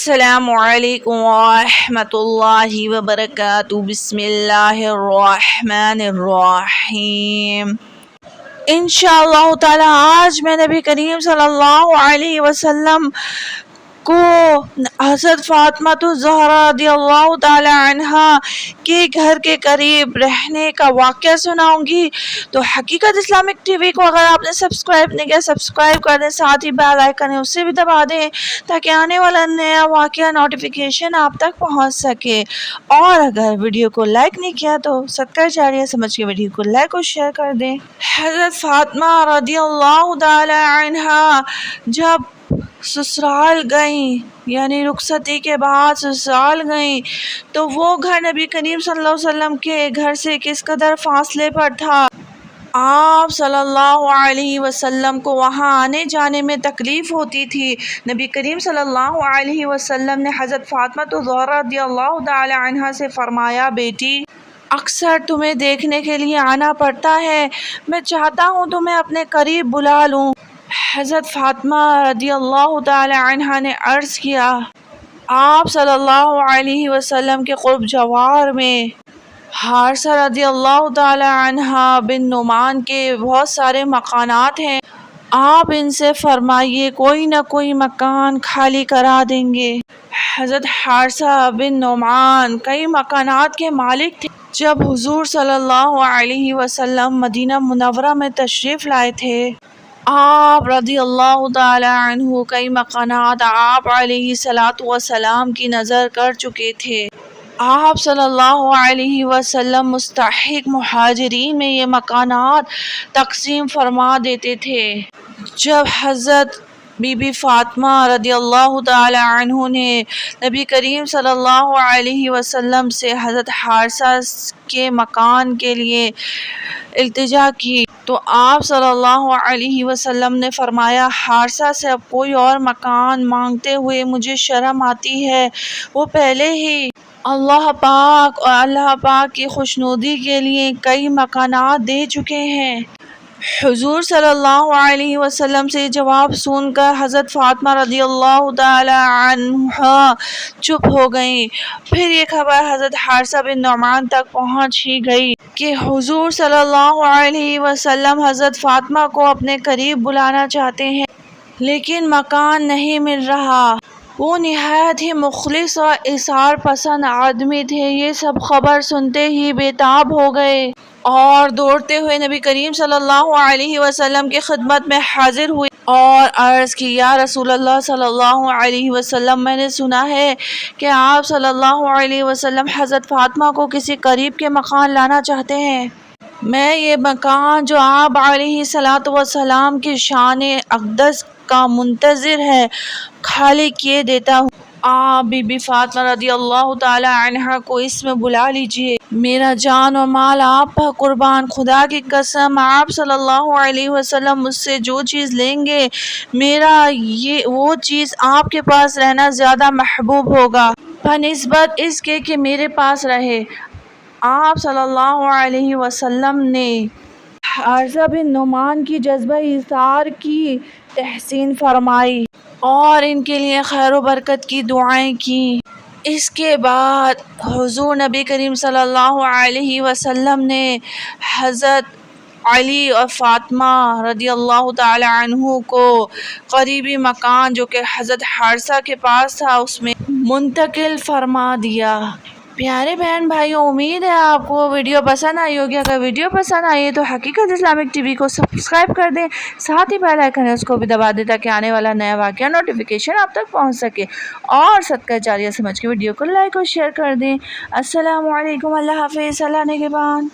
السلام علیکم ورحمۃ اللہ وبرکاتہ۔ بسم اللہ الرحمن الرحیم۔ انشاءاللہ تعالی آج میں نبی کریم صلی اللہ علیہ وسلم کو حضرت فاطمہ الزہرا رضی اللہ تعالی عنہا کے گھر کے قریب رہنے کا واقعہ سناؤں گی۔ تو حقیقت اسلامک ٹی وی کو اگر آپ نے سبسکرائب نہیں کیا سبسکرائب کر دیں، ساتھ ہی بیل آئیکن ہے اسے بھی دبا دیں تاکہ آنے والا نیا واقعہ نوٹیفیکیشن آپ تک پہنچ سکے، اور اگر ویڈیو کو لائک نہیں کیا تو صدقہ جاریہ سمجھ کے ویڈیو کو لائک اور شیئر کر دیں۔ حضرت فاطمہ رضی اللہ تعالی عنہا جب سسرال گئیں، یعنی رخصتی کے بعد سسرال گئیں، تو وہ گھر نبی کریم صلی اللہ علیہ وسلم کے گھر سے کس قدر فاصلے پر تھا۔ آپ صلی اللہ علیہ وسلم کو وہاں آنے جانے میں تکلیف ہوتی تھی۔ نبی کریم صلی اللہ علیہ وسلم نے حضرت فاطمہ الزہرا رضی اللہ تعالی عنہا سے فرمایا، بیٹی اکثر تمہیں دیکھنے کے لیے آنا پڑتا ہے، میں چاہتا ہوں تمہیں اپنے قریب بلا لوں۔ حضرت فاطمہ رضی اللہ تعالی عنہا نے عرض کیا، آپ صلی اللہ علیہ وسلم کے قرب جوار میں حارثہ رضی اللہ تعالی عنہ بن نعمان کے بہت سارے مکانات ہیں، آپ ان سے فرمائیے کوئی نہ کوئی مکان خالی کرا دیں گے۔ حضرت حارثہ بن نعمان کئی مکانات کے مالک تھے۔ جب حضور صلی اللہ علیہ وسلم مدینہ منورہ میں تشریف لائے تھے، آپ رضی اللہ تعالی عنہ کئی مکانات آپ علیہ السلام کی نظر کر چکے تھے۔ آپ صلی اللہ علیہ وسلم مستحق مہاجرین میں یہ مکانات تقسیم فرما دیتے تھے۔ جب حضرت بی بی فاطمہ رضی اللہ تعالی عنہ نے نبی کریم صلی اللہ علیہ وسلم سے حضرت حارثہ کے مکان کے لیے التجا کی تو آپ صلی اللہ علیہ وسلم نے فرمایا، حارثہ سے اب کوئی اور مکان مانگتے ہوئے مجھے شرم آتی ہے، وہ پہلے ہی اللہ پاک کی خوشنودی کے لیے کئی مکانات دے چکے ہیں۔ حضور صلی اللہ علیہ وسلم سے جواب سن کر حضرت فاطمہ رضی اللہ تعالی عنہا چپ ہو گئیں۔ پھر یہ خبر حضرت حارثہ بن نعمان تک پہنچ ہی گئی کہ حضور صلی اللہ علیہ وسلم حضرت فاطمہ کو اپنے قریب بلانا چاہتے ہیں، لیکن مکان نہیں مل رہا۔ وہ نہایت ہی مخلص اور ایثار پسند آدمی تھے۔ یہ سب خبر سنتے ہی بے تاب ہو گئے اور دوڑتے ہوئے نبی کریم صلی اللہ علیہ وسلم کی خدمت میں حاضر ہوئے اور عرض کی، یا رسول اللہ صلی اللہ علیہ وسلم، میں نے سنا ہے کہ آپ صلی اللہ علیہ وسلم حضرت فاطمہ کو کسی قریب کے مکان لانا چاہتے ہیں۔ میں یہ مکان جو آپ علیہ السلام کی شان اقدس کا منتظر ہے خالی کیے دیتا ہوں۔ آپ بی بی فاطمہ رضی اللہ تعالی عنہا کو اس میں بلا لیجئے، میرا جان اور مال آپ پر قربان، خدا کی قسم آپ صلی اللہ علیہ وسلم مجھ سے جو چیز لیں گے میرا وہ چیز آپ کے پاس رہنا زیادہ محبوب ہوگا بنسبت اس کے کہ میرے پاس رہے۔ آپ صلی اللہ علیہ وسلم نے حارثہ بن نعمان کی جذبہ ایثار کی تحسین فرمائی اور ان کے لیے خیر و برکت کی دعائیں کی۔ اس کے بعد حضور نبی کریم صلی اللہ علیہ وسلم نے حضرت علی اور فاطمہ رضی اللہ تعالی عنہ کو قریبی مکان جو کہ حضرت حارثہ کے پاس تھا اس میں منتقل فرما دیا۔ پیارے بہن بھائیوں، امید ہے آپ کو ویڈیو پسند آئی ہوگی۔ اگر ویڈیو پسند آئی ہے تو حقیقت اسلامک ٹی وی کو سبسکرائب کر دیں، ساتھ ہی بیل آئیکن ہے اس کو بھی دبا دیں تاکہ آنے والا نیا واقعہ نوٹیفیکیشن آپ تک پہنچ سکے، اور صدقہ جاریہ سمجھ کے ویڈیو کو لائک اور شیئر کر دیں۔ السلام علیکم، اللہ حافظ، اللہ نگہبان۔